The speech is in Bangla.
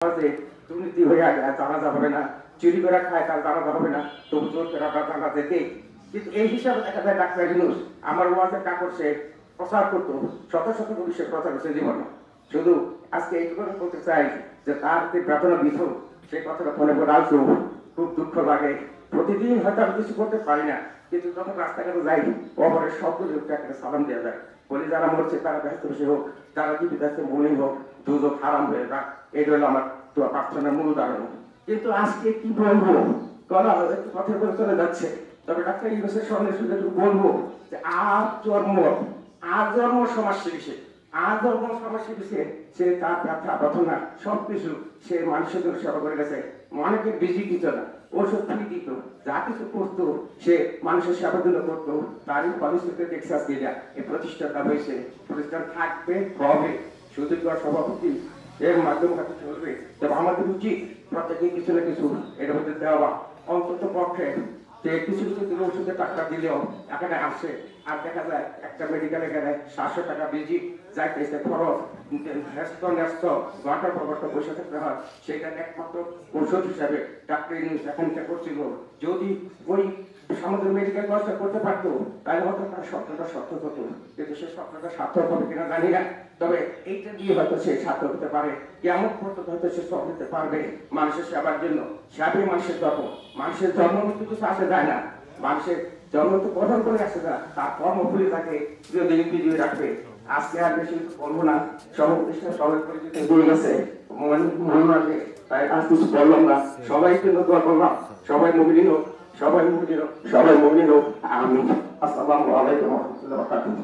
দুর্নীতি হয়ে জানাজা হবে না, চুরি করে খায় তার জানাজা হবে না, তবু জোর করে আমরা জানাজা দেই। কিন্তু এই হিসাবে দেখা যায় ডাক্তার ইউনূস আমার ওয়াজের কাপড় সে প্রচার করতো, শত শত কোটি সে প্রচার করছে জীবনে। শুধু আজকে এইটুকু বলতে চাই যে তার যে বেতন বিধ সেই কথাটা মনে করে আসবো, খুব দুঃখ লাগে। প্রতিদিন হয়তো আমি কিছু করতে পারি না, কিন্তু যখন রাস্তাঘাটে যাই কবরের শব্দ একটা সালাম দেওয়া যায়, বলি যারা মরছে তারা ব্যস্ত বেশি হোক, যারা জীবিত আছে মনেই হোক, দুজক হারাম হয়ে যাক, এটা হলো আমার প্রার্থনার মূল উদাহরণ। কিন্তু আজকে কি বলবো, কলা একটু কথা বলে চলে যাচ্ছে। তবে ডাক্তার ইউনূসের সঙ্গে শুধু একটু বলবো যে আজন্ম সমাজ শিবিষে সে তার ব্যথা প্রার্থনা সবকিছু সে মানুষের জন্য সেবা করে গেছে। অনেকে বিজি দিত না, ওষুধ ফ্রি দিত, যা কিছু করতো সে মানুষের সেবার জন্য করতো। তারই ফলশ্রুতিতে টেক্সাস দিয়ে এই প্রতিষ্ঠানটা হয়েছে, প্রতিষ্ঠান থাকবে হবে, শুধু সভাপতি এর মাধ্যমে কাছে চলবে। তবে আমাদের উচিত প্রত্যেকে কিছু না কিছু এর মধ্যে দেওয়া, অন্তত পক্ষে যে কিছু কিছু দিন ওষুধের টাকা দিলেও এখানে আসে। আর দেখা যায় একটা মেডিকেলে গেলে 700 টাকা বেজি যাইতেছে খরচ, ন্যস্ত ঘন্টার পর ঘন্টা বসে থাকতে হয়। সেটা একমাত্র ঔষধ হিসাবে ডাক্তার ইউনূস এখানটা করছিল। যদি ওই আমাদের মেডিকেল ব্যবস্থা করতে পারতো তাহলে হয়তো তার স্বপ্নটা সার্থক হতো, কিন্তু সে স্বপ্নটা সার্থক হবে কিনা জানি না। তবে এইটা দিয়ে হয়তো সে সার্থক হতে পারে, কেমন পর্যন্ত হয়তো সে সব দিতে পারবে মানুষের সেবার জন্য। সেবাই মানুষের জন্ম, মানুষের জন্ম কিন্তু কিছু আসে যায় না, মানুষের জন্ম তো গঠন করে আসে না, তার কর্মফলে তাকে চিরদিন বিজয়ী রাখবে। আজকে আর বেশি বলবো না, সবাই পরিচিত বলে গেছে মনে রাখে, তাই আর কিছু বললাম না। সবাইকে দোয়া করলাম, সবাই মুমিন হোক, সবাই মুমিন হোক, সবাই মুমিন হোক। আমিন। আসসালামু আলাইকুম ওয়া রাহমাতুল্লাহি ওয়া বারাকাতুহু।